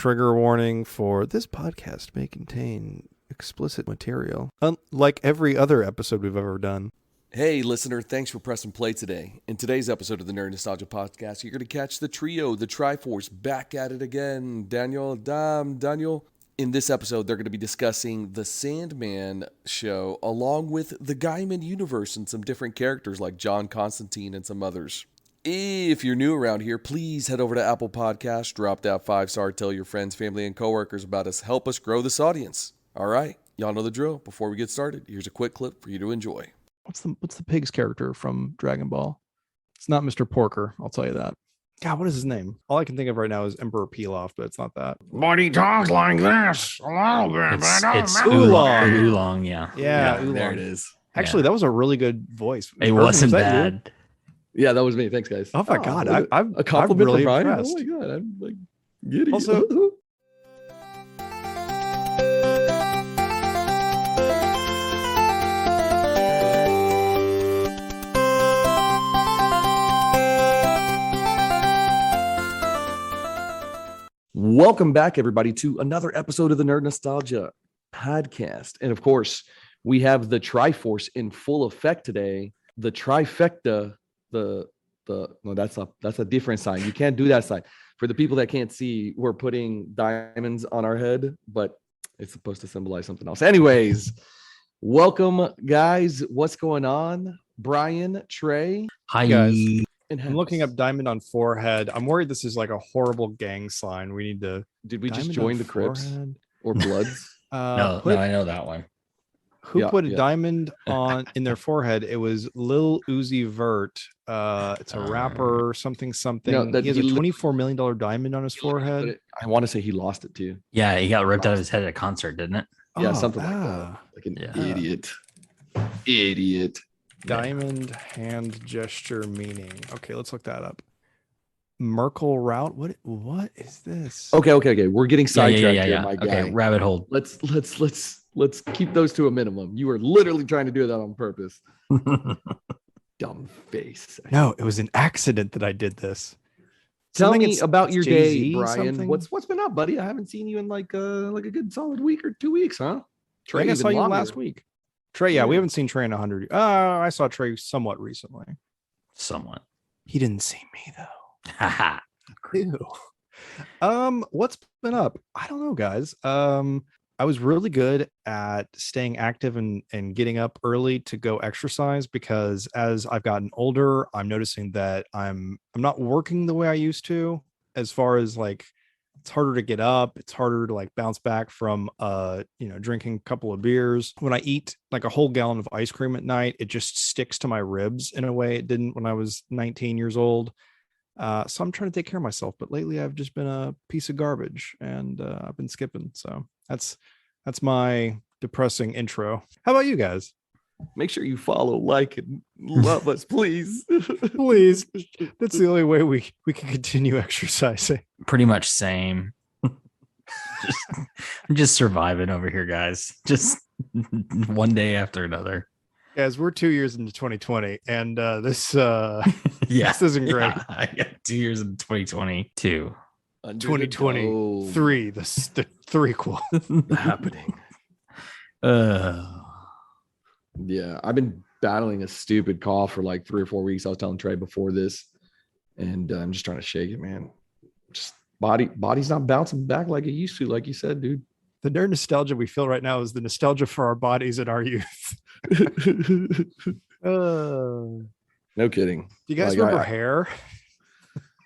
Trigger warning for this podcast may contain explicit material, unlike every other episode we've ever done. Hey, listener, thanks for pressing play today. In today's episode of the Nerd Nostalgia Podcast, you're going to catch the trio, the TRIFORCE, back at it again. Daniel. In this episode, they're going to be discussing the Sandman show, along with the Gaiman universe and some different characters like John Constantine and some others. If you're new around here, please head over to Apple Podcasts, drop that 5-star, tell your friends, family, and coworkers about us. Help us grow this audience. All right, y'all know the drill. Before we get started, here's a quick clip for you to enjoy. What's the pig's character from Dragon Ball? It's not Mr. Porker, I'll tell you that. God, what is his name? All I can think of right now is Emperor Pilaf, but it's not that. But he talks like this a little bit. It's Oolong. Oolong, yeah. Oolong. There it is. Actually, that was a really good voice. It wasn't bad. Yeah, that was me. Thanks, guys. Oh my God, I'm a compliment really from Brian. impressed. Oh my God, I'm like giddy. Also, welcome back, everybody, to another episode of the Nerd Nostalgia Podcast. And of course, we have the TRIFORCE in full effect today. The trifecta, no, that's a different sign. You can't do that sign. For the people that can't see, we're putting diamonds on our head, but it's supposed to symbolize something else. Anyways, welcome, guys. What's going on? Brian, Trey. Hi, guys. And I'm looking up diamond on forehead. I'm worried this is like a horrible gang sign. We need to. Did we just Diamond join on the Crips forehead. or Bloods? No, I know that one. Who Yeah, put a yeah. diamond on in their forehead? It was Lil Uzi Vert. It's a rapper or something. No, He has a $24 million diamond on his forehead. I want to say he lost it too. Yeah, he got ripped out of his head at a concert, didn't it? Yeah, Oh, something like that. Like an Yeah. idiot. Diamond hand gesture meaning. Okay, let's look that up. Merkle route. What is this? Okay. We're getting sidetracked Yeah. here, my guy. Okay, rabbit hole. Let's keep those to a minimum. You were literally trying to do that on purpose. Dumb face. No, it was an accident that I did this. Tell Something me it's about your day, Jay-Z, Brian. something? What's been up, buddy? I haven't seen you in like a good solid week or 2 weeks, huh? Trey, I saw even you longer. last week. Trey, yeah, we haven't seen Trey in 100. I saw Trey somewhat recently. Somewhat. He didn't see me though. Haha. Ew. What's been up? I don't know, guys. I was really good at staying active and getting up early to go exercise because as I've gotten older, I'm noticing that I'm not working the way I used to, as far as like it's harder to get up, it's harder to like bounce back from drinking a couple of beers. When I eat like a whole gallon of ice cream at night, it just sticks to my ribs in a way it didn't when I was 19 years old. So I'm trying to take care of myself, but lately I've just been a piece of garbage and I've been skipping. So that's my depressing intro. How about you guys? Make sure you follow, like, and love us, please. Please. That's the only way we can continue exercising. Pretty much same. I'm just surviving over here, guys. Just one day after another. Guys, we're 2 years into 2020 and this Yeah, this isn't great. Yeah, I got 2 years in 2022. 2023, the threequel happening. Yeah, I've been battling a stupid cough for like 3 or 4 weeks. I was telling Trey before this, and I'm just trying to shake it, man. Just body's not bouncing back like it used to, like you said, dude. The nerd nostalgia we feel right now is the nostalgia for our bodies in our youth. No kidding. Do you guys Like, remember hair?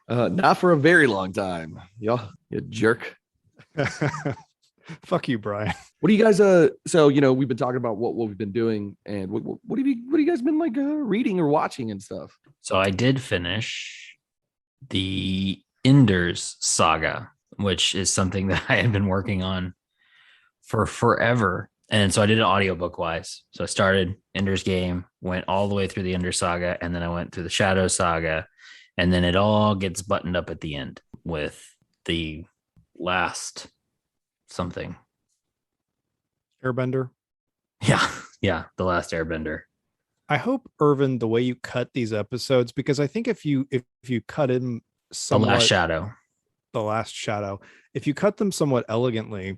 Not for a very long time. Yeah, you jerk. Fuck you, Brian. What do you guys so we've been talking about what we've been doing, and what have you guys been like reading or watching and stuff? So I did finish the Enders saga, which is something that I had been working on for forever. And so I did it audiobook wise. So I started Ender's Game, went all the way through the Ender saga, and then I went through the Shadow saga, and then it all gets buttoned up at the end with the last something. Airbender. Yeah, the Last Airbender. I hope, Irvin, the way you cut these episodes, because I think if you cut in The somewhat, Last Shadow. The Last Shadow. If you cut them somewhat elegantly,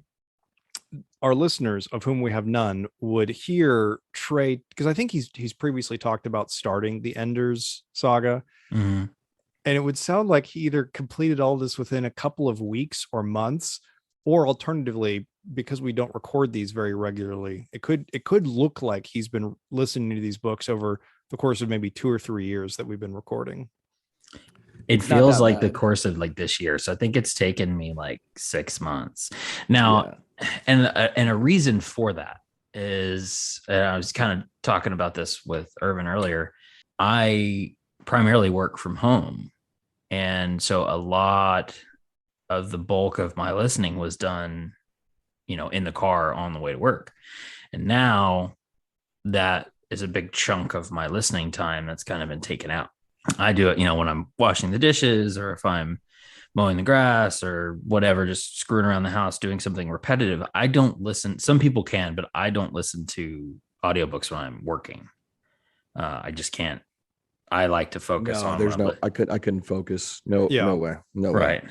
our listeners, of whom we have none, would hear Trey, because I think he's previously talked about starting the Enders saga. Mhm. And it would sound like he either completed all this within a couple of weeks or months, or alternatively, because we don't record these very regularly, it could look like he's been listening to these books over the course of maybe 2 or 3 years that we've been recording. It It's not feels that like the bad. course of like this year. So I think it's taken me like 6 months now. And a reason for that is, I was kind of talking about this with Irvin earlier. I primarily work from home. And so a lot of the bulk of my listening was done, in the car on the way to work. And now that is a big chunk of my listening time that's kind of been taken out. I do it, when I'm washing the dishes or if I'm mowing the grass or whatever, just screwing around the house, doing something repetitive. I don't listen. Some people can, but I don't listen to audiobooks when I'm working. I just can't. I like to focus No, on there's what no. I couldn't focus. No, Yeah. no way. No way. right.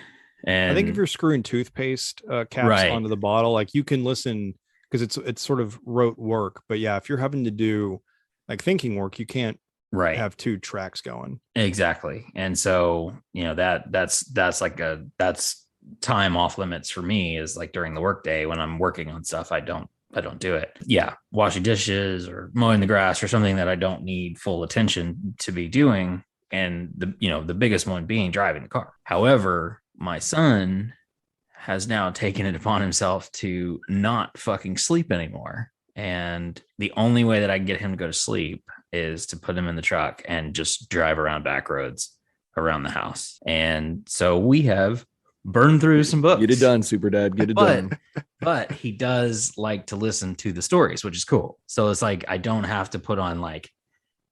And I think if you're screwing toothpaste caps Right. onto the bottle, like you can listen because it's sort of rote work. But yeah, if you're having to do like thinking work, you can't right. have 2 tracks going. Exactly. And so, that's time off limits for me, is like during the workday when I'm working on stuff, I don't do it. Yeah. Washing dishes or mowing the grass or something that I don't need full attention to be doing. And the biggest one being driving the car. However, my son has now taken it upon himself to not fucking sleep anymore. And the only way that I can get him to go to sleep is to put him in the truck and just drive around back roads around the house. And so we have burned through some books. Get it done, Super Dad. Get it done. But he does like to listen to the stories, which is cool. So it's like I don't have to put on like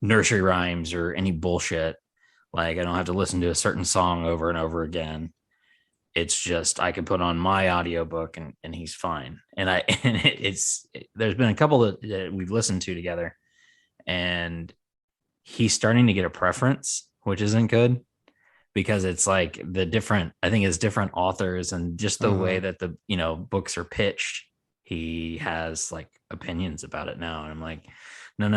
nursery rhymes or any bullshit. Like I don't have to listen to a certain song over and over again. It's just I can put on my audiobook and he's fine. And there's been a couple that we've listened to together, and he's starting to get a preference, which isn't good, because it's like I think it's different authors and just the way that the books are pitched. He has like opinions about it now, and I'm like, no,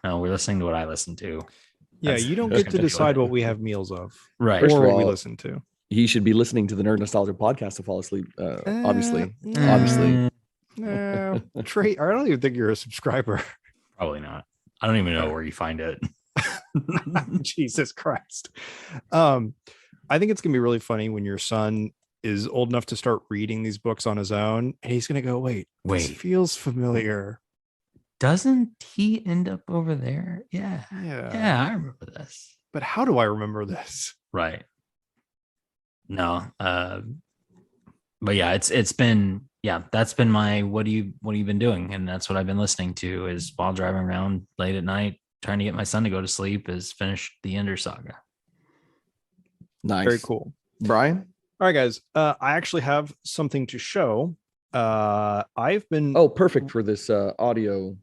we're listening to what I listen to. Yeah, you don't get to decide what we have meals of, right? First Or of what we all, listen to. He should be listening to the Nerd Nostalgia podcast to fall asleep. Obviously. Trey, I don't even think you're a subscriber. Probably not. I don't even know where you find it. Jesus Christ. I think it's gonna be really funny when your son is old enough to start reading these books on his own, and he's gonna go, wait, this feels familiar. Doesn't he end up over there? Yeah, I remember this. But how do I remember this? Right. No, but yeah, it's been, that's been my what have you been doing, and that's what I've been listening to, is while driving around late at night trying to get my son to go to sleep, is finish the Ender Saga. Nice. Very cool. Brian? All right, guys. I actually have something to show. I've been perfect for this audio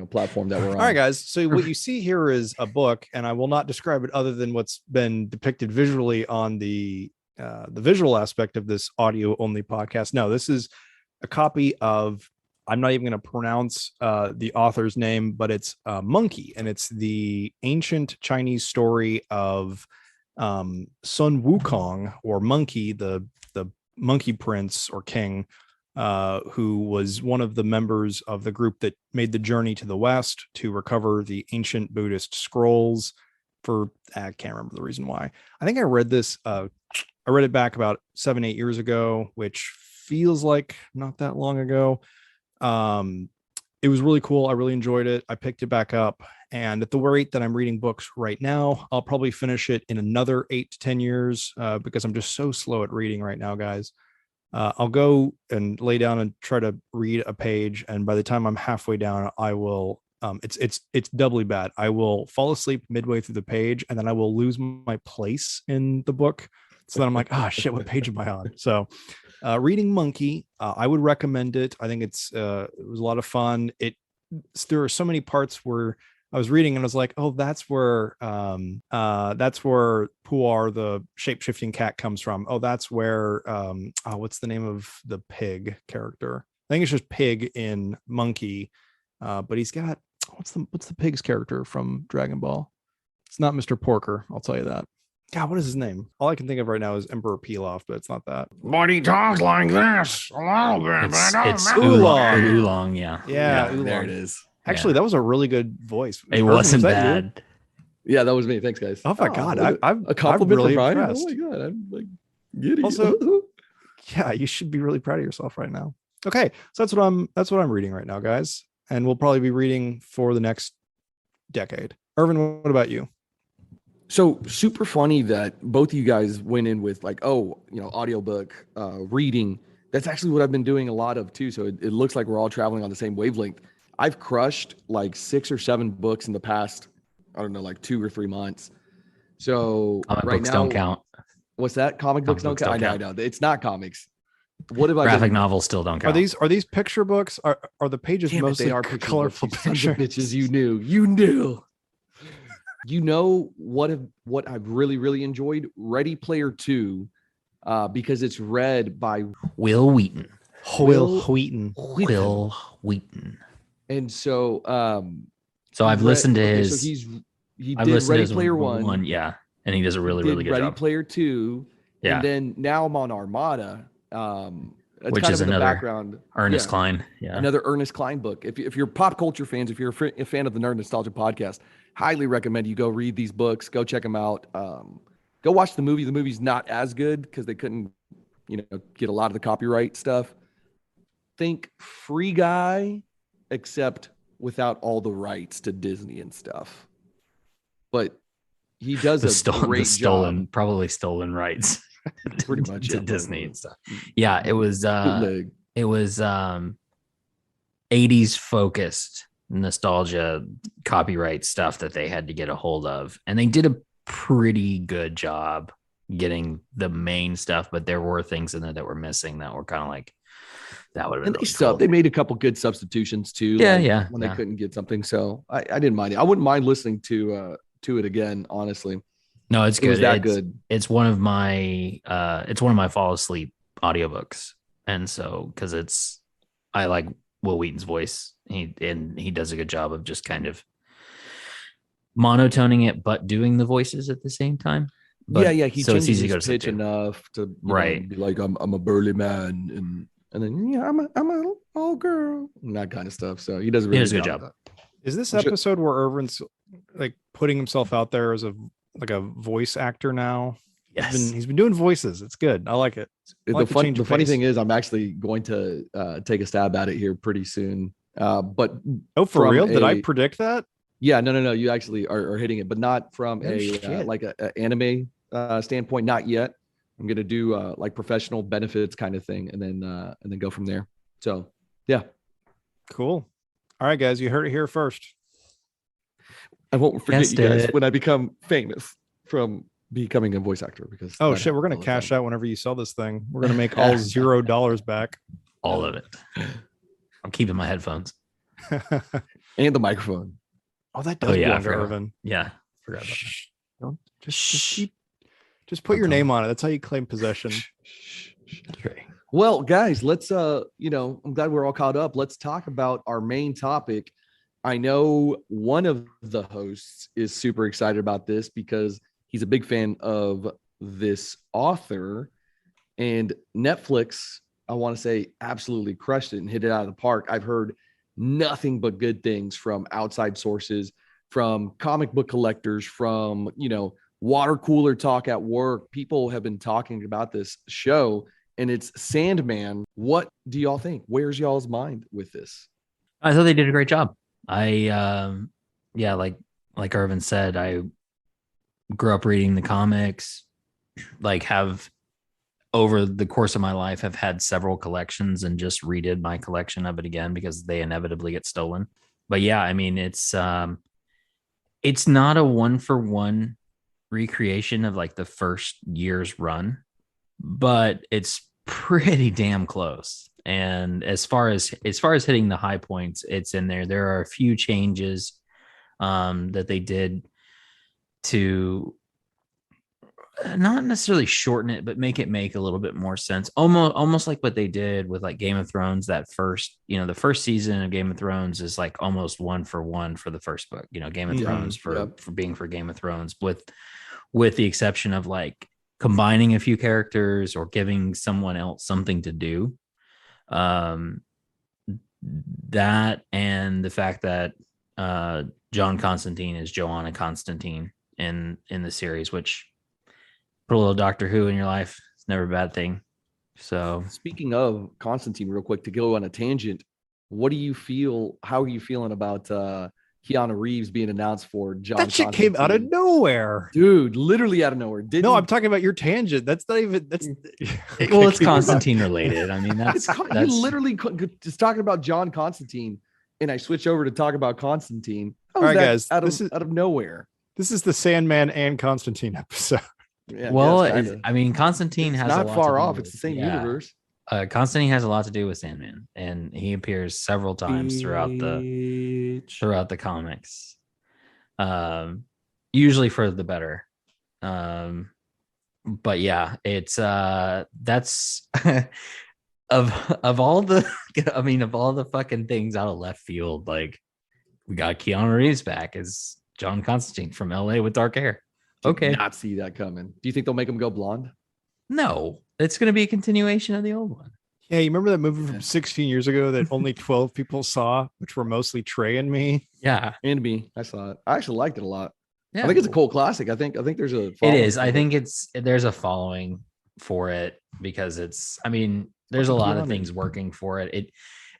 platform that we're on. All right, guys. So what you see here is a book, and I will not describe it other than what's been depicted visually on the visual aspect of this audio only podcast. No, this is a copy of, I'm not even going to pronounce the author's name, but it's Monkey, and it's the ancient Chinese story of Sun Wukong, or Monkey, the monkey prince or king, who was one of the members of the group that made the journey to the West to recover the ancient Buddhist scrolls. I can't remember the reason why. I think I read this. I read it back about 7-8 years ago, which feels like not that long ago. It was really cool. I really enjoyed it. I picked it back up, and at the rate that I'm reading books right now, I'll probably finish it in another 8 to 10 years, because I'm just so slow at reading right now, guys. I'll go and lay down and try to read a page, and by the time I'm halfway down, I will it's doubly bad. I will fall asleep midway through the page, and then I will lose my place in the book. So then I'm like, shit, what page am I on? So reading Monkey, I would recommend it. I think it was a lot of fun. There are so many parts where I was reading and I was like, oh, that's where Puar, the shape-shifting cat, comes from. Oh, that's where what's the name of the pig character? I think it's just Pig in Monkey. But he's got what's the pig's character from Dragon Ball? It's not Mr. Porker, I'll tell you that. God, what is his name? All I can think of right now is Emperor Pilaf, but it's not that. But he talks like this a little bit, but I don't It's remember. Oolong. Oolong, yeah. Yeah, there Oolong. it is. Actually, that was a really good voice. It Irvin, wasn't was that you? bad. Yeah, that was me. Thanks, guys. Oh my God, a compliment really from Brian. impressed. Oh my God, I'm like giddy. Also, yeah, you should be really proud of yourself right now. Okay, so that's what I'm reading right now, guys, and we'll probably be reading for the next decade. Irvin, what about you? So super funny that both of you guys went in with like, oh, audiobook reading. That's actually what I've been doing a lot of too. So it looks like we're all traveling on the same wavelength. I've crushed like 6 or 7 books in the past, I don't know, like 2 or 3 months. So Comic right books now, don't count. What's that? Comic books don't count. I know. It's not comics. What have I Graphic been? novels still don't count. Are these picture books? Are the pages Damn it, mostly they are picture colorful books, you sons of pictures? bitches? You knew. You know what I've really, really enjoyed? Ready Player 2, because it's read by Will Wheaton. Will Wheaton. Will Wheaton. And so So I've listened to okay, his. so he I've did listened to Ready his Player 1. yeah, and he does a really, Did really good Ready job. Player 2. Yeah. And then now I'm on Armada. It's Which kind is of in the another background. Ernest Yeah. Cline. Yeah. Another Ernest Cline book. If you're pop culture fans, if you're a fan of the Nerd Nostalgia podcast, highly recommend you go read these books. Go check them out. Go watch the movie. The movie's not as good because they couldn't, get a lot of the copyright stuff. Think Free Guy, except without all the rights to Disney and stuff. But he does great job. Probably stolen rights. Pretty much to yeah, Disney probably. and stuff. Yeah, it was Bootleg. it was 80s focused nostalgia copyright stuff that they had to get a hold of, and they did a pretty good job getting the main stuff, but there were things in there that were missing that were kind of like that would have been And really they cool. They made a couple good substitutions too. When they couldn't get something, so I didn't mind it. I wouldn't mind listening to it again, honestly. No, it's good. It was that good. It's one of my fall asleep audiobooks. And so because I like Will Wheaton's voice. He does a good job of just kind of monotoning it, but doing the voices at the same time. But, yeah. He so it's changes easy to go his to sleep pitch to. enough to be like I'm a burly man and then I'm a old girl and that kind of stuff. So he does a really good job. Is this episode where Irvin's like putting himself out there as a voice actor now? Yes. He's been doing voices. It's good. I like it. The funny thing is I'm actually going to take a stab at it here pretty soon. But for real? Did I predict that? Yeah, no. You actually are hitting it, but not from a anime standpoint. Not yet. I'm gonna do like professional benefits kind of thing, and then go from there. So yeah, cool. All right, guys, you heard it here first. I won't forget you guys when I become famous from becoming a voice actor. Because we're gonna cash out whenever you sell this thing. We're gonna make all $0 back. All of it. I'm keeping my headphones and the microphone. Oh, that does belong to Irvin. Yeah, forgot about that. Don't just put your name on it. That's how you claim possession. Okay. Well, guys, let's I'm glad we're all caught up. Let's talk about our main topic. I know one of the hosts is super excited about this because he's a big fan of this author, and Netflix, I want to say, absolutely crushed it and hit it out of the park. I've heard nothing but good things from outside sources, from comic book collectors, from, water cooler talk at work. People have been talking about this show, and it's Sandman. What do y'all think? Where's y'all's mind with this? I thought they did a great job. Like Irvin said, I grew up reading the comics, have over the course of my life, have had several collections and just redid my collection of it again because they inevitably get stolen. But yeah, I mean, it's not a 1-for-1 recreation of like the first year's run, but it's pretty damn close. And as far as hitting the high points, it's in there. There are a few changes. that they did to not necessarily shorten it, but make it make a little bit more sense. Almost like what they did with like Game of Thrones. That first, the first season of Game of Thrones is like almost one for the first book. Game of Thrones for being for Game of Thrones, with the exception of like combining a few characters or giving someone else something to do. That and the fact that John Constantine is Joanna Constantine in the series, which put a little Doctor Who in your life. It's never a bad thing. So speaking of Constantine, real quick to go on a tangent, what do you feel? How are you feeling about Keanu Reeves being announced for John? That shit came out of nowhere, dude. Literally out of nowhere. No, I'm talking about your tangent. That's not even. That's well, it's Constantine related. I mean, that's you literally just talking about John Constantine, and I switch over to talk about Constantine. All right, guys, out of nowhere. This is the Sandman and Constantine episode. Yeah, well, I mean, Constantine has not far off. It's the same universe. Constantine has a lot to do with Sandman, and he appears several times throughout the comics. Usually for the better. But yeah, it's that's of all the fucking things out of left field, like we got Keanu Reeves back as John Constantine from LA with dark hair. Okay. Did not see that coming. Do you think they'll make him go blonde? No, it's going to be a continuation of the old one. Yeah, you remember that movie from 16 years ago that only 12 people saw, which were mostly Trey and me? Yeah. And me. I saw it. I actually liked it a lot. Yeah. I think it's a cult classic. I think there's a It is. I think there's a following for it because there's a lot of things working for it.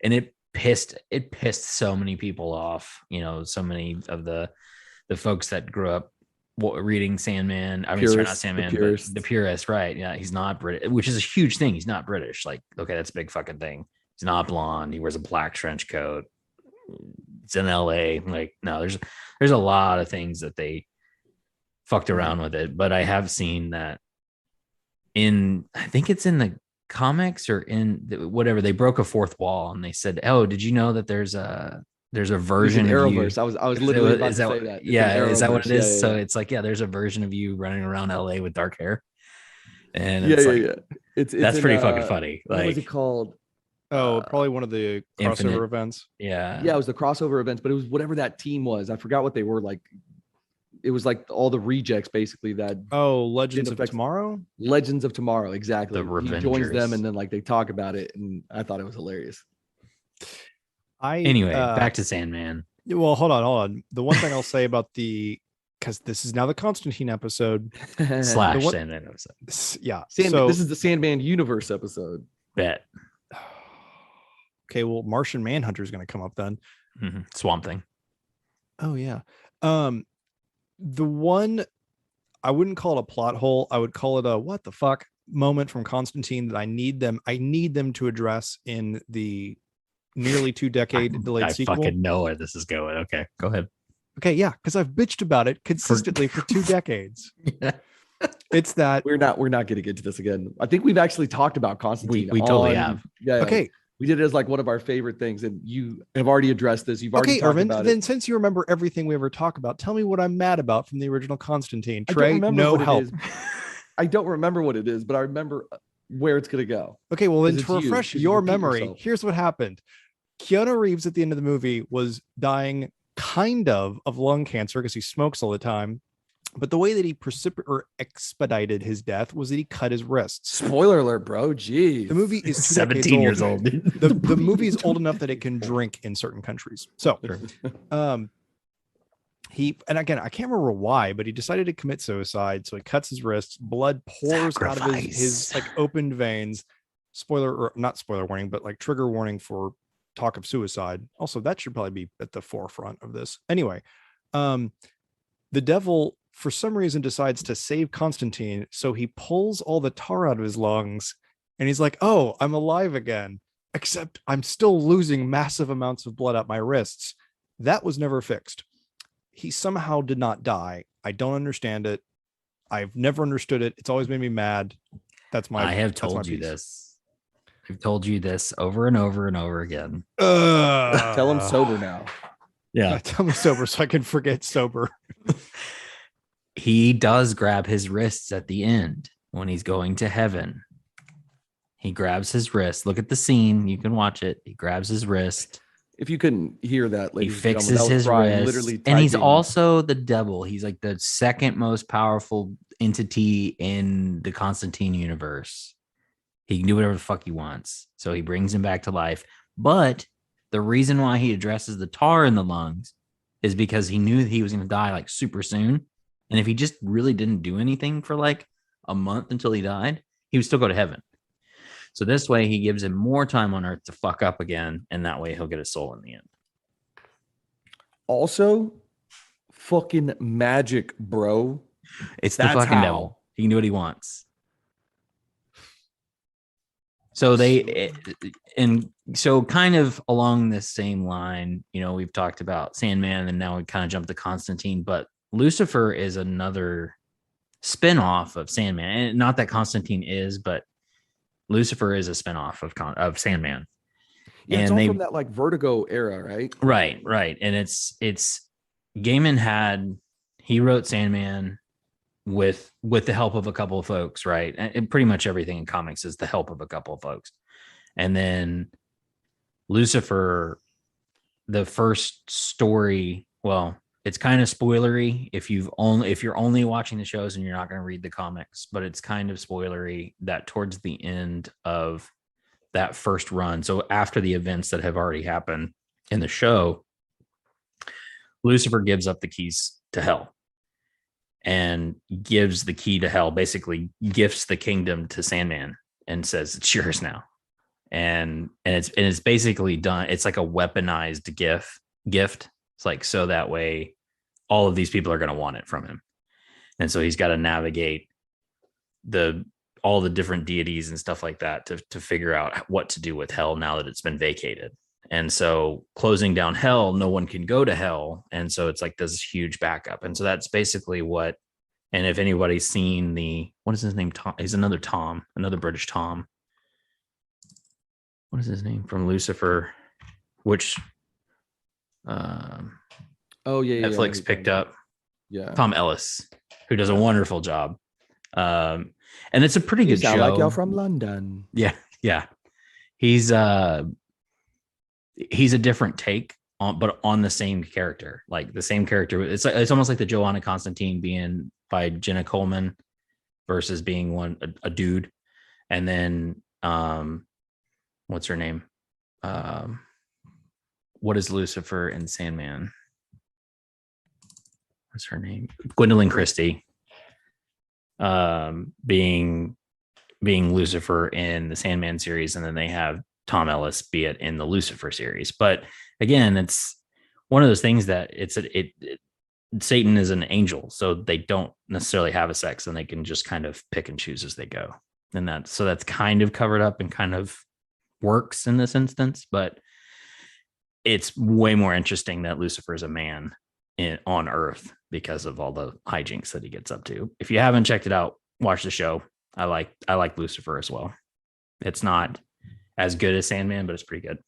It pissed so many people off, so many of the folks that grew up reading Sandman. Not Sandman, but the purist, right? Yeah, he's not British, which is a huge thing. He's not British. Like, okay, that's a big fucking thing. He's not blonde. He wears a black trench coat. It's in LA. Like, no, there's a lot of things that they fucked around with it. But I have seen that I think it's in the comics or in whatever, they broke a fourth wall and they said, "Oh, did you know that there's a version of Arrowverse." you?" I was literally about to say that. Yeah, is that what it is? Yeah. So it's like, yeah, there's a version of you running around LA with dark hair, and it's that's pretty fucking funny. Like, what was it called? Oh, probably one of the crossover Infinite events. Yeah, it was the crossover events, but it was whatever that team was. I forgot what they were like. It was like all the rejects, basically. Legends of Tomorrow. Legends of Tomorrow, exactly. He joins them, and then like they talk about it, and I thought it was hilarious. Anyway, back to Sandman. Well, hold on. The one thing I'll say about because this is now the Constantine episode / Sandman episode. Yeah. This is the Sandman universe episode. Bet. Okay, well, Martian Manhunter is going to come up then. Mm-hmm. Swamp Thing. Oh yeah. The one, I wouldn't call it a plot hole. I would call it a what the fuck moment from Constantine that I need them to address in the nearly 2-decade delayed sequel. I fucking know where this is going. Okay, go ahead. Okay, yeah, because I've bitched about it consistently for 2 decades. Yeah. It's that we're not going to get to this again. I think we've actually talked about Constantine. We totally have. Yeah. Okay. We did it as like one of our favorite things, and you have already addressed this. You've already talked Irvin, about then it. Since you remember everything we ever talk about, tell me what I'm mad about from the original Constantine. Trey, no help. I don't remember what it is, but I remember where it's going to go. Okay, well then to refresh your memory, here's what happened. Keanu Reeves at the end of the movie was dying kind of lung cancer because he smokes all the time. But the way that he expedited his death was that he cut his wrists. Spoiler alert, bro. Jeez. The movie is 17 years old. The movie is old enough that it can drink in certain countries. So, and again, I can't remember why, but he decided to commit suicide. So he cuts his wrists. Blood pours out of his like opened veins. Not spoiler warning, but like trigger warning for talk of suicide. Also, that should probably be at the forefront of this. Anyway, the devil, for some reason, decides to save Constantine. So he pulls all the tar out of his lungs and he's like, "Oh, I'm alive again, except I'm still losing massive amounts of blood out my wrists." That was never fixed. He somehow did not die. I don't understand it. I've never understood it. It's always made me mad. I have told you this. I've told you this over and over and over again. Tell him sober now. Yeah. Tell me sober so I can forget sober. He does grab his wrists at the end when he's going to heaven. He grabs his wrist. Look at the scene. You can watch it. He grabs his wrist. If you couldn't hear that, He ladies and gentlemen, fixes that was his Brian wrist. literally And he's typing. also the devil. He's like the second most powerful entity in the Constantine universe. He can do whatever the fuck he wants. So he brings him back to life. But the reason why he addresses the tar in the lungs is because he knew that he was going to die like super soon. And if he just really didn't do anything for like a month until he died, he would still go to heaven. So this way he gives him more time on earth to fuck up again. And that way he'll get his soul in the end. Also, fucking magic, bro. It's the That's fucking how. devil. He can do what he wants. So so kind of along this same line, you know, we've talked about Sandman and now we kind of jumped to Constantine, but Lucifer is another spinoff of Sandman. And not that Constantine is, but Lucifer is a spinoff of Sandman. Yeah, it's And all from that like Vertigo era, right? Right. And it's Gaiman he wrote Sandman with the help of a couple of folks, right? And pretty much everything in comics is the help of a couple of folks. And then Lucifer, the first story, well, it's kind of spoilery if you're only watching the shows and you're not going to read the comics, but it's kind of spoilery that towards the end of that first run, so after the events that have already happened in the show, Lucifer gives up the keys to hell and gives the key to hell, basically gifts the kingdom to Sandman and says it's yours now. And it's basically done. It's like a weaponized gift. It's like, so that way all of these people are going to want it from him. And so he's got to navigate all the different deities and stuff like that to figure out what to do with hell now that it's been vacated. And so closing down hell, no one can go to hell. And so it's like this huge backup. And so that's basically what, and if anybody's seen what is his name? Tom, he's another British Tom. What is his name from Lucifer? Which Netflix picked up. Yeah. Tom Ellis, who does a wonderful job. And it's a pretty good show. Like y'all from London. Yeah. He's a different take on the same character, like the same character. It's almost like the Joanna Constantine being by Jenna Coleman versus being a dude. And then, what's her name? What is Lucifer and Sandman? What's her name? Gwendolyn Christie. Being Lucifer in the Sandman series, and then they have Tom Ellis be it in the Lucifer series. But again, it's one of those things that Satan is an angel, so they don't necessarily have a sex, and they can just kind of pick and choose as they go. And that's kind of covered up and kind of works in this instance, but it's way more interesting that Lucifer is a man on Earth because of all the hijinks that he gets up to. If you haven't checked it out, watch the show. I like Lucifer as well. It's not as good as Sandman, but it's pretty good.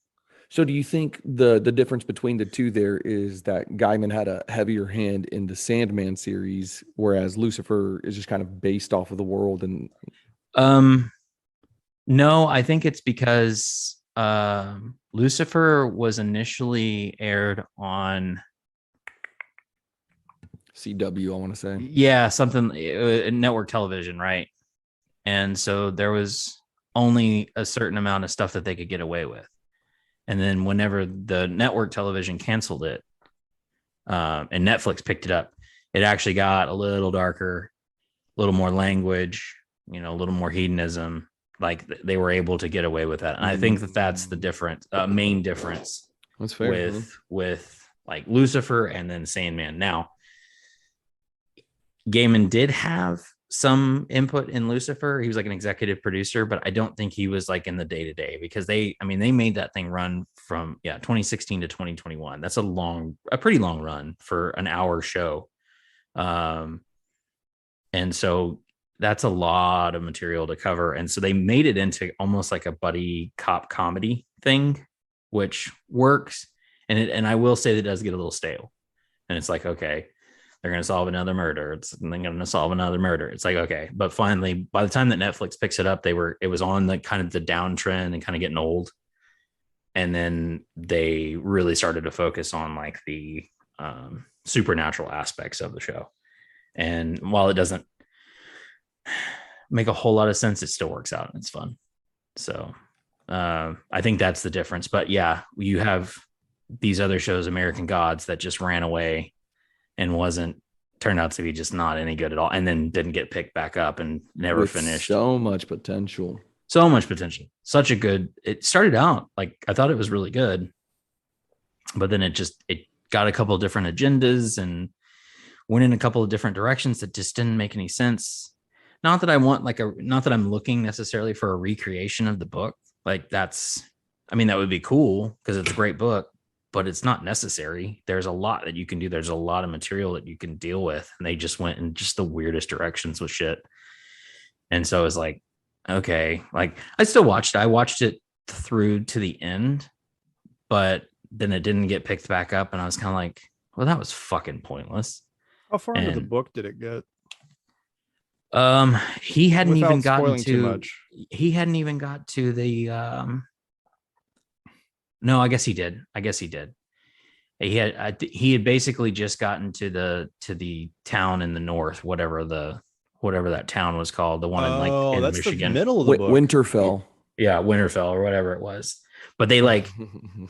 So do you think the difference between the two there is that Gaiman had a heavier hand in the Sandman series, whereas Lucifer is just kind of based off of the world? And no, I think it's because Lucifer was initially aired on CW, I want to say. Yeah, something network television, right? And so there was only a certain amount of stuff that they could get away with. And then whenever the network television canceled it, and Netflix picked it up, it actually got a little darker, a little more language, a little more hedonism. Like they were able to get away with that. And I think that's the difference, main difference. That's fair. With like Lucifer and then Sandman. Now, Gaiman did have some input in Lucifer. He was like an executive producer, but I don't think he was like in the day-to-day, because they made that thing run from 2016 to 2021. That's a pretty long run for an hour show. And so that's a lot of material to cover. And so they made it into almost like a buddy cop comedy thing, which works. And I will say that it does get a little stale. And it's like, okay, they're going to solve another murder. They're going to solve another murder. It's like, okay. But finally, by the time that Netflix picks it up, it was on the kind of the downtrend and kind of getting old. And then they really started to focus on like the supernatural aspects of the show. And while it doesn't make a whole lot of sense, it still works out and it's fun. So I think that's the difference. But yeah, you have these other shows, American Gods, that just ran away and turned out to be just not any good at all, and then didn't get picked back up and never finished. So much potential. Such a good, it started out like I thought it was really good, but then it got a couple of different agendas and went in a couple of different directions that just didn't make any sense. Not that I'm looking necessarily for a recreation of the book. Like that would be cool because it's a great book, but it's not necessary. There's a lot that you can do. There's a lot of material that you can deal with. And they just went in just the weirdest directions with shit. And so it's like, okay, like I still watched it. I watched it through to the end, but then it didn't get picked back up. And I was kind of like, well, that was fucking pointless. How far into the book did it get? He hadn't Without even gotten spoiling to too much. He hadn't even got to the no, I guess he did. He had basically just gotten to the town in the north, whatever that town was called, the one in that's Michigan. The middle of the book. Winterfell. Yeah, Winterfell or whatever it was. But they like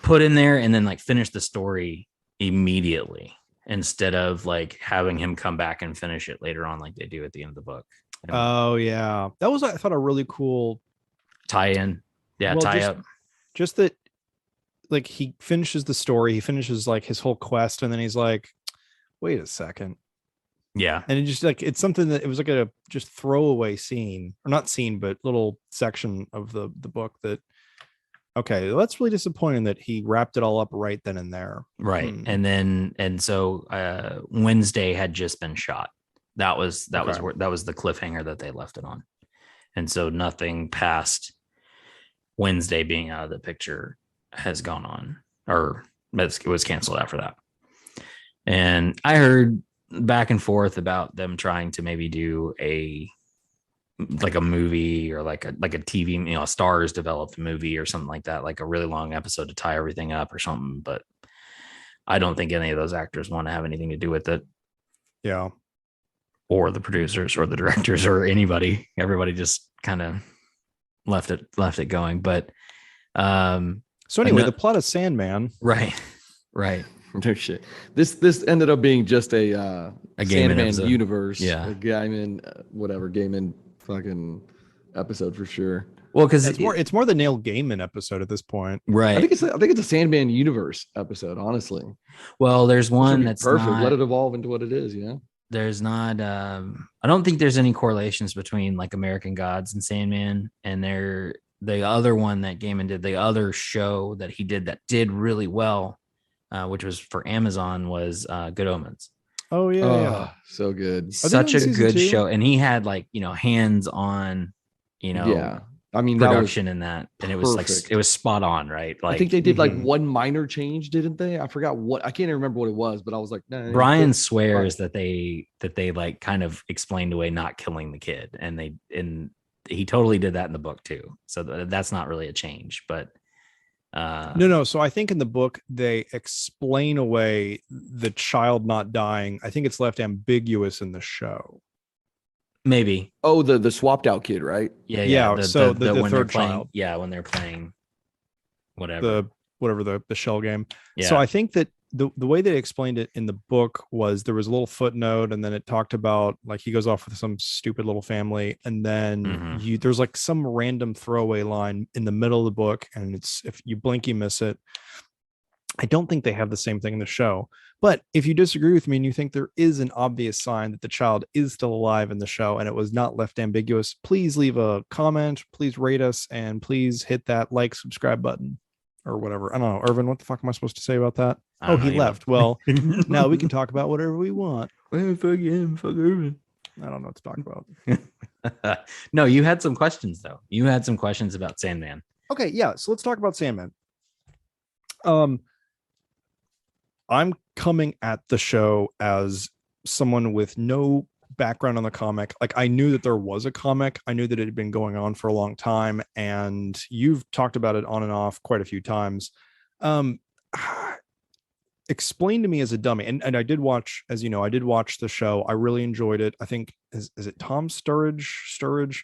put in there and then like finished the story immediately instead of like having him come back and finish it later on like they do at the end of the book. Oh yeah. That was, I thought, a really cool tie-in. Yeah, tie-up. Just that like he finishes the story, he finishes like his whole quest, and then he's like, wait a second. Yeah. And it just like, it's something that it was like a just throwaway scene, or not scene, but little section of the book that, okay, that's really disappointing that he wrapped it all up right then and there. Right. And so Wednesday had just been shot. That was the cliffhanger that they left it on. And so nothing past Wednesday being out of the picture has gone on, or it was canceled after that. And I heard back and forth about them trying to maybe do a movie or like a TV, a Stars developed movie or something like that, like a really long episode to tie everything up or something. But I don't think any of those actors want to have anything to do with it. Yeah. Or the producers or the directors or anybody. Everybody just kind of left it going. But so anyway, the plot of Sandman. Right. No shit. This ended up being just a Sandman episode. Universe. Yeah. A Gaiman fucking episode for sure. Well, because it's more the Neil Gaiman episode at this point. Right. I think it's a Sandman Universe episode, honestly. Well, there's one that's perfect. Not, let it evolve into what it is, There's not I don't think there's any correlations between like American Gods and Sandman, and the other one that Gaiman did, the other show that he did that did really well, which was for Amazon, was Good Omens. Oh yeah. So good. Such a good show. And he had like, hands on, I mean, production in that. And it was perfect. Like, it was spot on, right? Like, I think they did like one minor change, didn't they? I forgot I can't even remember what it was, but I was like, no. Brian swears that they like kind of explained away not killing the kid. And he totally did that in the book too. So that's not really a change, but no. So I think in the book, they explain away the child not dying. I think it's left ambiguous in the show. Maybe. Oh, the swapped out kid, right? Yeah. The when third child. Yeah, when they're playing whatever the shell game. Yeah. So I think that the way they explained it in the book was there was a little footnote, and then it talked about like he goes off with some stupid little family, and then there's like some random throwaway line in the middle of the book, and it's, if you blink you miss it. I don't think they have the same thing in the show. But if you disagree with me and you think there is an obvious sign that the child is still alive in the show and it was not left ambiguous, please leave a comment, please rate us, and please hit that like, subscribe button or whatever. I don't know. Irvin, what the fuck am I supposed to say about that? Oh, he left. Well, now we can talk about whatever we want. Well, fuck him, fuck Irvin. I don't know what to talk about. No, you had some questions though. You had some questions about Sandman. Okay, yeah. So let's talk about Sandman. I'm coming at the show as someone with no background on the comic. Like, I knew that there was a comic. I knew that it had been going on for a long time, and you've talked about it on and off quite a few times. Um, Explain to me as a dummy, and I did watch, as you know, I did watch the show. I really enjoyed it. I think is it Tom Sturridge?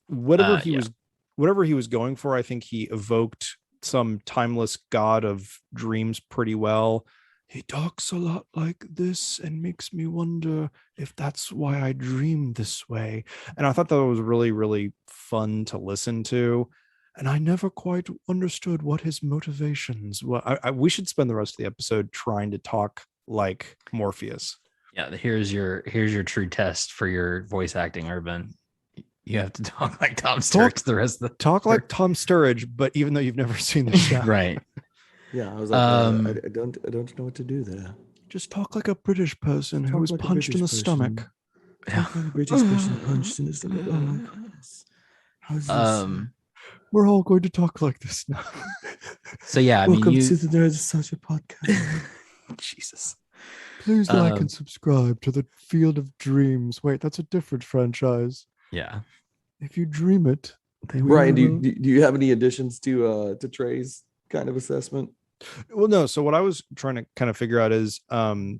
Whatever he Yeah. was, whatever he was going for, I think he evoked some timeless god of dreams pretty well. He talks a lot like this and makes me wonder if that's why I dream this way. And I thought that was really, really fun to listen to. And I never quite understood what his motivations were. We should spend the rest of the episode trying to talk like Morpheus. Yeah, here's your true test for your voice acting, Urban. You have to talk like Tom Sturridge the rest of the Talk like Tom Sturridge, but even though you've never seen the show. right. Yeah, I was like, I don't know what to do there. Just talk like a British person who Talk was like a punched in the British stomach. person. Talk like a British person punched in the stomach. Oh my goodness. How's this? We're all going to talk like this now. So yeah, I Welcome mean, to the Nerd Nostalgia podcast. Jesus. Please like and subscribe to the Field of Dreams. Wait, that's a different franchise. Yeah. If you dream it, Brian, do you have any additions to Trey's kind of assessment? Well, no. So what I was trying to kind of figure out is, okay,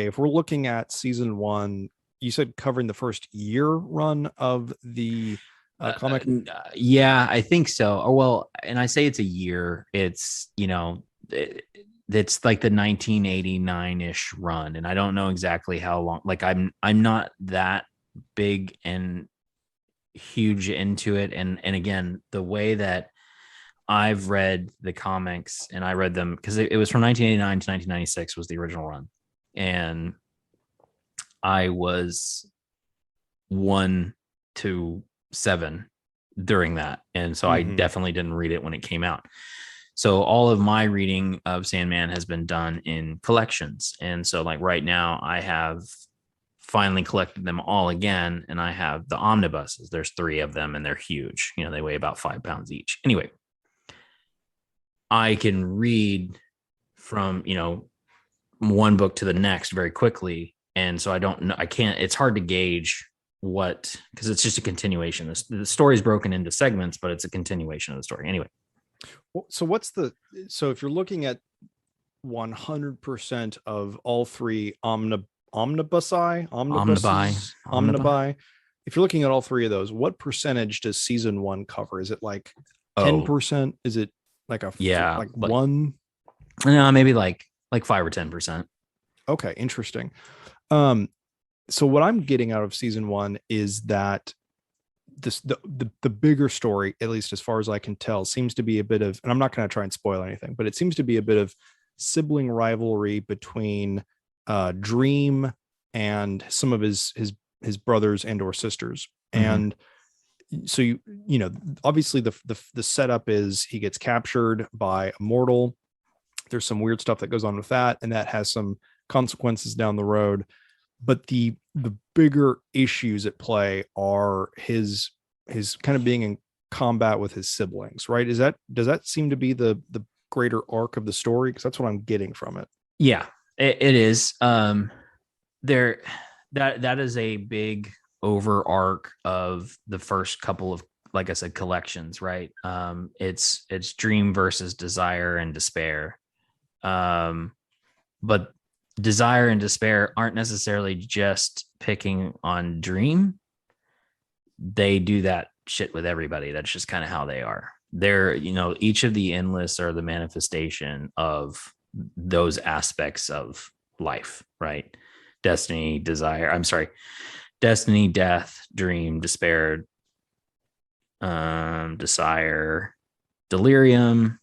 if we're looking at season 1, you said covering the first year run of the comic. Yeah, I think so. Oh, well, and I say it's a year. It's, you know, it's like the 1989-ish run, and I don't know exactly how long. Like, I'm not that big and huge into it, and again, the way that I've read the comics, and I read them because it was from 1989 to 1996 was the original run, and I was 1 to 7 during that, and so I definitely didn't read it when it came out. So all of my reading of Sandman has been done in collections, and so like right now I have finally collected them all again, and I have the omnibuses. There's 3 of them, and they're huge. You know, they weigh about 5 pounds each. Anyway, I can read from, you know, one book to the next very quickly, and so I don't know. I can't. It's hard to gauge what, because it's just a continuation. The story is broken into segments, but it's a continuation of the story. Anyway. So so if you're looking at 100% of all 3 omnibusi, if you're looking at all 3 of those, what percentage does season 1 cover? Is it like 10%? Is it like like 1? No, maybe like 5 or 10%. Okay, interesting. So what I'm getting out of season 1 is that the bigger story, at least as far as I can tell, seems to be a bit of, and I'm not going to try and spoil anything, but it seems to be a bit of sibling rivalry between Dream and some of his brothers and or sisters. And so you know, obviously the setup is he gets captured by a mortal. There's some weird stuff that goes on with that, and that has some consequences down the road. But the bigger issues at play are his kind of being in combat with his siblings, right? Does that seem to be the greater arc of the story? Because that's what I'm getting from it. Yeah, it is. That is a big over arc of the first couple of, like I said, collections, right? It's Dream versus Desire and Despair. But Desire and Despair aren't necessarily just picking on Dream. They do that shit with everybody. That's just kind of how they are. They're, you know, each of the endless are the manifestation of those aspects of life, right? Destiny, death, dream, despair, desire, delirium.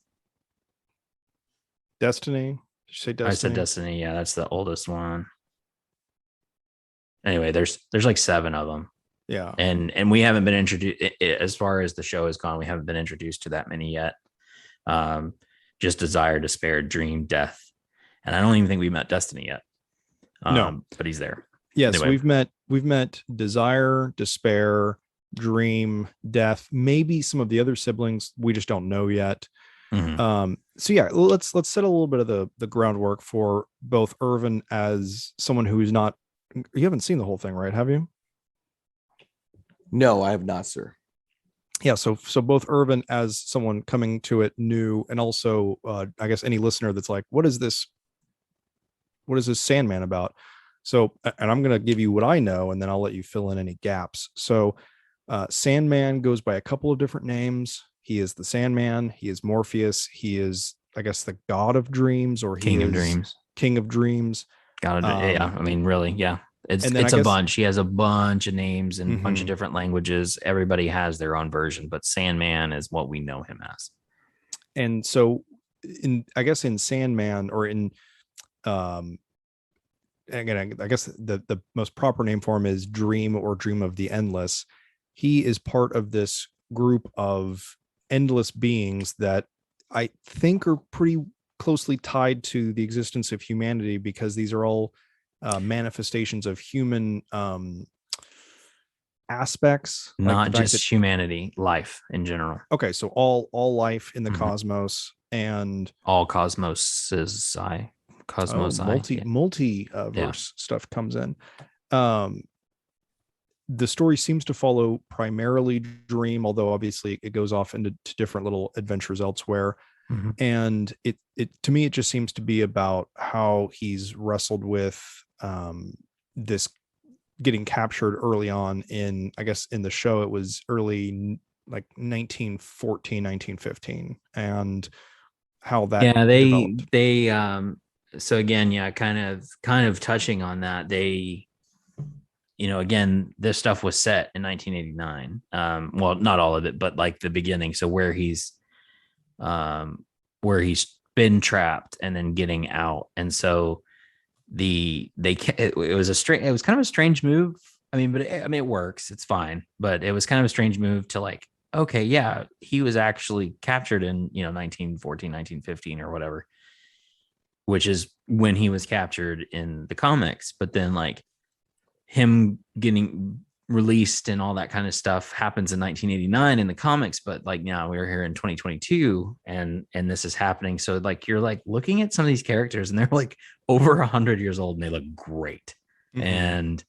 Destiny. Did you say Destiny? I said Destiny. Yeah, that's the oldest one. Anyway, there's like 7 of them. Yeah. And we haven't been introduced, as far as the show has gone, we haven't been introduced to that many yet. Just desire, despair, dream, death. And I don't even think we met Destiny yet. No, but he's there. Yes, Anyway. we've met desire, despair, dream, death, maybe some of the other siblings we just don't know yet. So yeah, let's set a little bit of the groundwork for both Irvin as someone who's not. You haven't seen the whole thing, right? Have you? No, I have not, sir. Yeah, so both Irvin as someone coming to it new, and also I guess any listener that's like, what is this Sandman about? So, and I'm going to give you what I know, and then I'll let you fill in any gaps. So Sandman goes by a couple of different names. He is the Sandman, he is Morpheus, he is, I guess, the god of dreams, or he King of is Dreams. king of dreams. Got it. Yeah, I mean, really, yeah. And then It's I a guess bunch. He has a bunch of names and a bunch of mhm. different languages. Everybody has their own version, but Sandman is what we know him as. And so in, I guess, in Sandman, or in um again, I guess the most proper name for him is Dream, or Dream of the Endless. He is part of this group of endless beings that I think are pretty closely tied to the existence of humanity, because these are all manifestations of human aspects, like the Not fact that, just humanity, life in general. okay, so all life in the Mhm. cosmos, and All cosmos is I. oh, Cosmos I. multi Yeah. verse stuff comes in. um the story seems to follow primarily Dream, although obviously it goes off into different little adventures elsewhere. Mhm. And it to me, it just seems to be about how he's wrestled with this getting captured early on in, I guess in the show it was early, like 1914, 1915, and how that Yeah, developed. so again, yeah, kind of touching on that. Again, this stuff was set in 1989. Well, not all of it, but like the beginning. So where he's been trapped and then getting out. And so it was kind of a strange move. I mean, but it works. It's fine. But it was kind of a strange move to like, okay, yeah, he was actually captured in, 1914, 1915 or whatever, which is when he was captured in the comics. But then like him getting released and all that kind of stuff happens in 1989 in the comics, but like now we're here in 2022 and this is happening. So like you're like looking at some of these characters and they're like over 100 years old and they look great. Mhm. And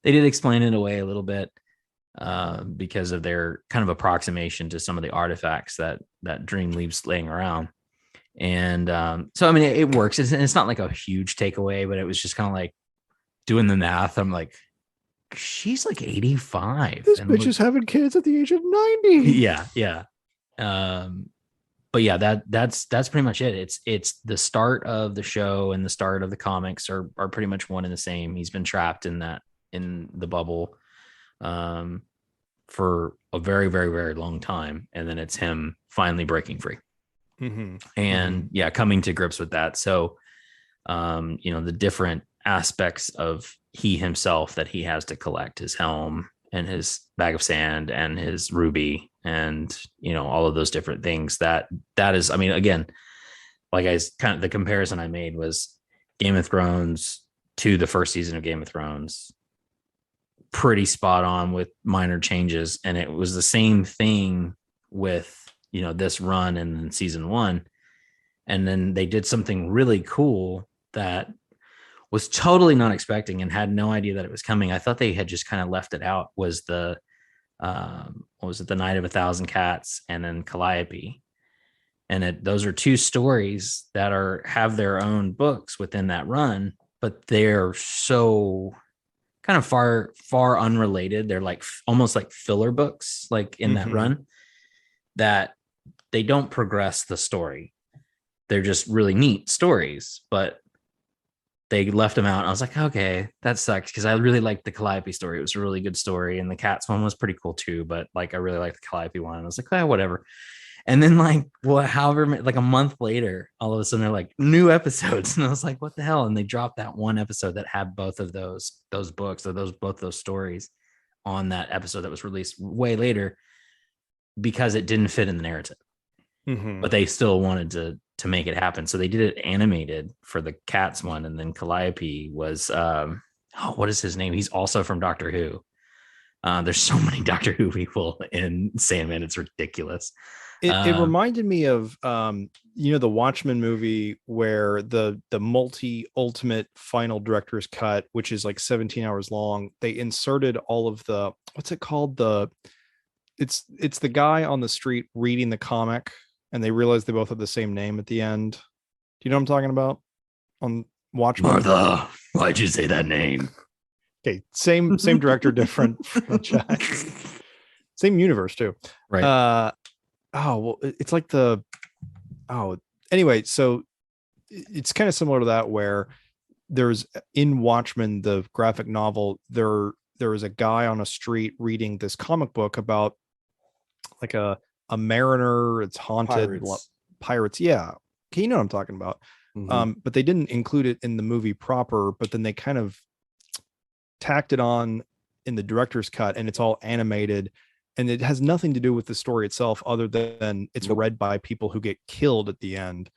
they did explain it away a little bit because of their kind of approximation to some of the artifacts that Dream leaves laying around. And so I mean it works. It's not like a huge takeaway, but it was just kind of like doing the math. I'm like, she's like 85. This and bitch is having kids at the age of 90. Yeah. But yeah, that's pretty much it. It's the start of the show and the start of the comics are pretty much one and the same. He's been trapped in the bubble for a very, very, very long time. And then it's him finally breaking free. Mm-hmm. And yeah, coming to grips with that. So the different aspects of he himself that he has to collect, his helm and his bag of sand and his ruby and all of those different things that is, I mean, again, like kind of the comparison I made was Game of Thrones to the first season of Game of Thrones, pretty spot on with minor changes. And it was the same thing with this run and then season 1. And then they did something really cool that was totally not expecting and had no idea that it was coming. I thought they had just kind of left it out. Was the what was it, The Night of a Thousand Cats and then Calliope. And those are two stories that have their own books within that run, but they're so kind of far unrelated. They're like almost like filler books, like in that run, that they don't progress the story. They're just really neat stories, but they left them out. I was like, okay, that sucks, because I really liked the Calliope story. It was a really good story, and the Cats one was pretty cool too. But like, I really liked the Calliope one. I was like, oh, whatever. And then like, however, like a month later, all of a sudden they're like new episodes, and I was like, what the hell? And they dropped that one episode that had both of those books or both those stories on that episode that was released way later because it didn't fit in the narrative. Mm-hmm. But they still wanted to make it happen. So they did it animated for the Cats one. And then Calliope was, what is his name? He's also from Doctor Who. There's so many Doctor Who people in Sandman. It's ridiculous. It reminded me of the Watchmen movie where the multi ultimate final director's cut, which is like 17 hours long. They inserted all of the, what's it called, it's the guy on the street reading the comic, and they realize they both have the same name at the end. Do you know what I'm talking about? On Watchmen. Martha, why'd you say that name? Okay, same director, different franchise, same universe too. Right. It's like anyway, so it's kind of similar to that, where there's in Watchmen, the graphic novel, there is a guy on a street reading this comic book about like a mariner. It's haunted. Pirates. Yeah. Okay, you know what I'm talking about. But they didn't include it in the movie proper, but then they kind of tacked it on in the director's cut, and it's all animated, and it has nothing to do with the story itself other than it's read by people who get killed at the end.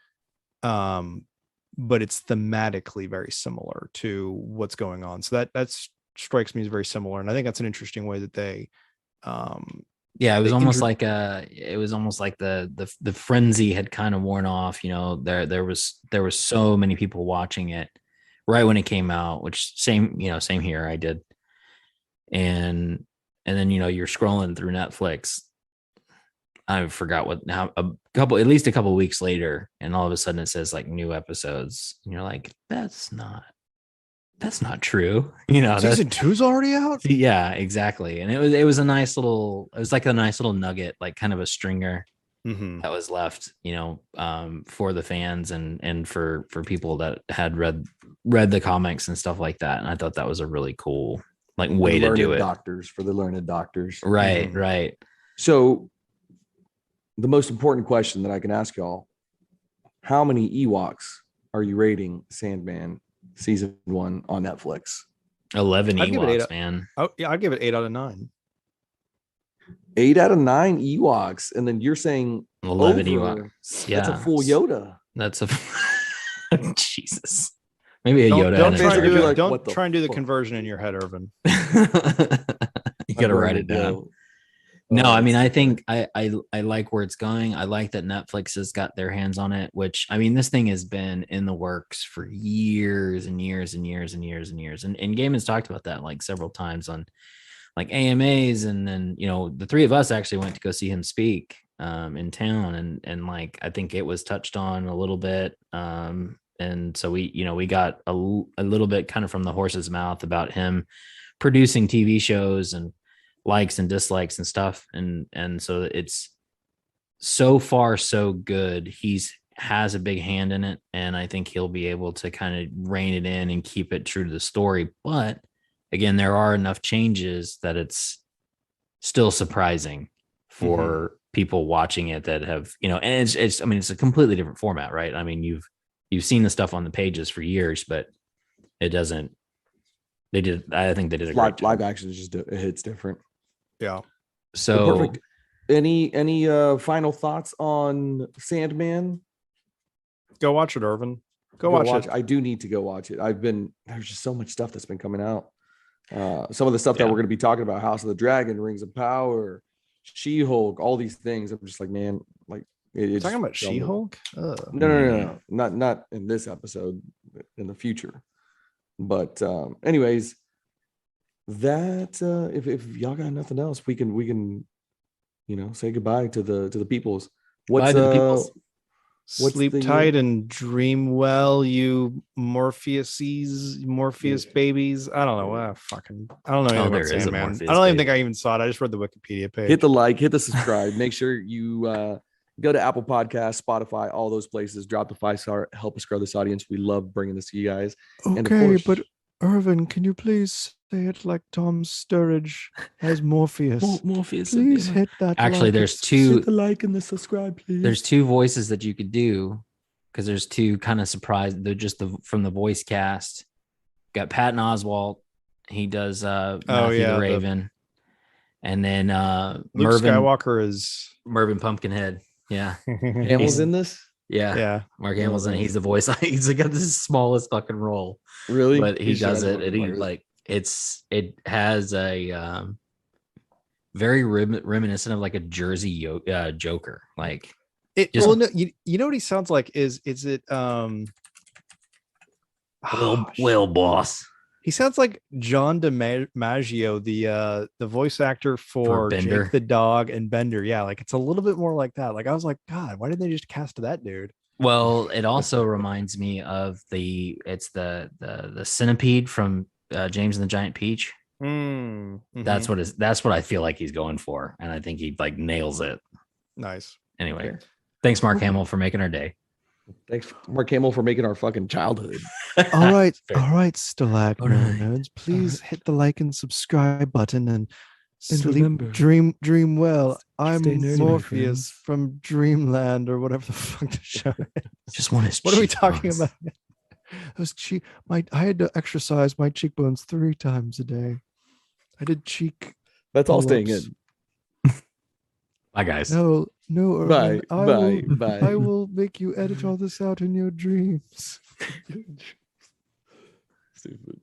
But it's thematically very similar to what's going on. So that strikes me as very similar. And I think that's an interesting way that they, it was almost like the frenzy had kind of worn off. There was so many people watching it right when it came out, which same here. I did. And then, you're scrolling through Netflix. I forgot at least a couple weeks later, and all of a sudden it says like new episodes. And you're like, that's not true. Season 2's already out. Yeah, exactly. And it was a nice little nugget, like kind of a stringer that was left, for the fans and for people that had read the comics and stuff like that. And I thought that was a really cool way to do it. For the learned doctors. Right, right. So the most important question that I can ask y'all, how many Ewoks are you rating Sandman season 1 on Netflix? 11 Ewoks, man. Oh yeah, I'd give it 8 out of 9. 8 out of 9 Ewoks, and then you're saying 11 Ewoks. Yeah, that's a full Yoda. That's a Jesus. Maybe a Yoda. Don't try and do the conversion in your head, Irvin. You gotta write it down. No, I mean, I think I like where it's going. I like that Netflix has got their hands on it, which, I mean, this thing has been in the works for years and years and years and years and years. And Gaiman's talked about that like several times on like AMAs. And then, the three of us actually went to go see him speak in town. And like, I think it was touched on a little bit. And so we got a little bit kind of from the horse's mouth about him producing TV shows and likes and dislikes and stuff. And so it's so far so good. He's has a big hand in it. And I think he'll be able to kind of rein it in and keep it true to the story. But again, there are enough changes that it's still surprising for people watching it that have, and it's a completely different format, right? I mean, you've seen the stuff on the pages for years, but it doesn't. I think they did a great job. Live action is just it hits different. Yeah. So perfect. Any final thoughts on Sandman? Go watch it, Irvin. Go watch it. I do need to go watch it. There's just so much stuff that's been coming out. Some of the stuff that we're going to be talking about, House of the Dragon, Rings of Power, She-Hulk, all these things. I'm just like, man, like it's talking about She-Hulk? No. Not in this episode, in the future. But anyways, that if y'all got nothing else, we can say goodbye to the peoples. Bye to the peoples. Sleep tight and dream well, you Morpheus babies. I don't know. I don't know anything about Sandman. I don't even think I even saw it. I just read the Wikipedia page. Hit the like, hit the subscribe. Make sure you go to Apple Podcasts, Spotify, all those places. Drop the 5-star. Help us grow this audience. We love bringing this to you guys. Okay, and of course, but Irvin, can you please say it like Tom Sturridge as Morpheus? Morpheus. Please hit that. Actually, there's two. Hit the like and the subscribe, please. There's two voices that you could do because there's two kind of surprised. They're just from the voice cast. Got Patton Oswalt. He does Matthew the Raven. And then Luke Skywalker is Mervyn Pumpkinhead. Yeah. Hamill's in this? Yeah. Mark Hamill's in it. He's the voice. He's got the smallest fucking role. Really? But he does it. And he it has a very reminiscent of like a Joker. Like just well, no, you know what he sounds like is it Will Boss he sounds like John DiMaggio, the voice actor for Bender. Jake the dog and Bender. Yeah, like it's a little bit more like that. Like I was like, God, why didn't they just cast that dude? Well, it also reminds me of the centipede from James and the Giant Peach. Mm-hmm. That's what I feel like he's going for, and I think he like nails it. Nice. Anyway, Okay. thanks Mark Hamill for making our day. Thanks, Mark Hamill, for making our fucking childhood. All right, Fair. stalagmite nerds, please hit the like and subscribe button and sleep, remember, dream well. I'm stay nerdy, my Morpheus friends. from Dreamland or whatever the fuck the show is. Just want his. What are we talking cheekbones. about? Those I had to exercise my cheekbones 3 times a day. I did cheek. That's all staying pull-ups. in. Bye, guys. No, Bye, Erwin, bye. I will make you edit all this out in your dreams. Stupid.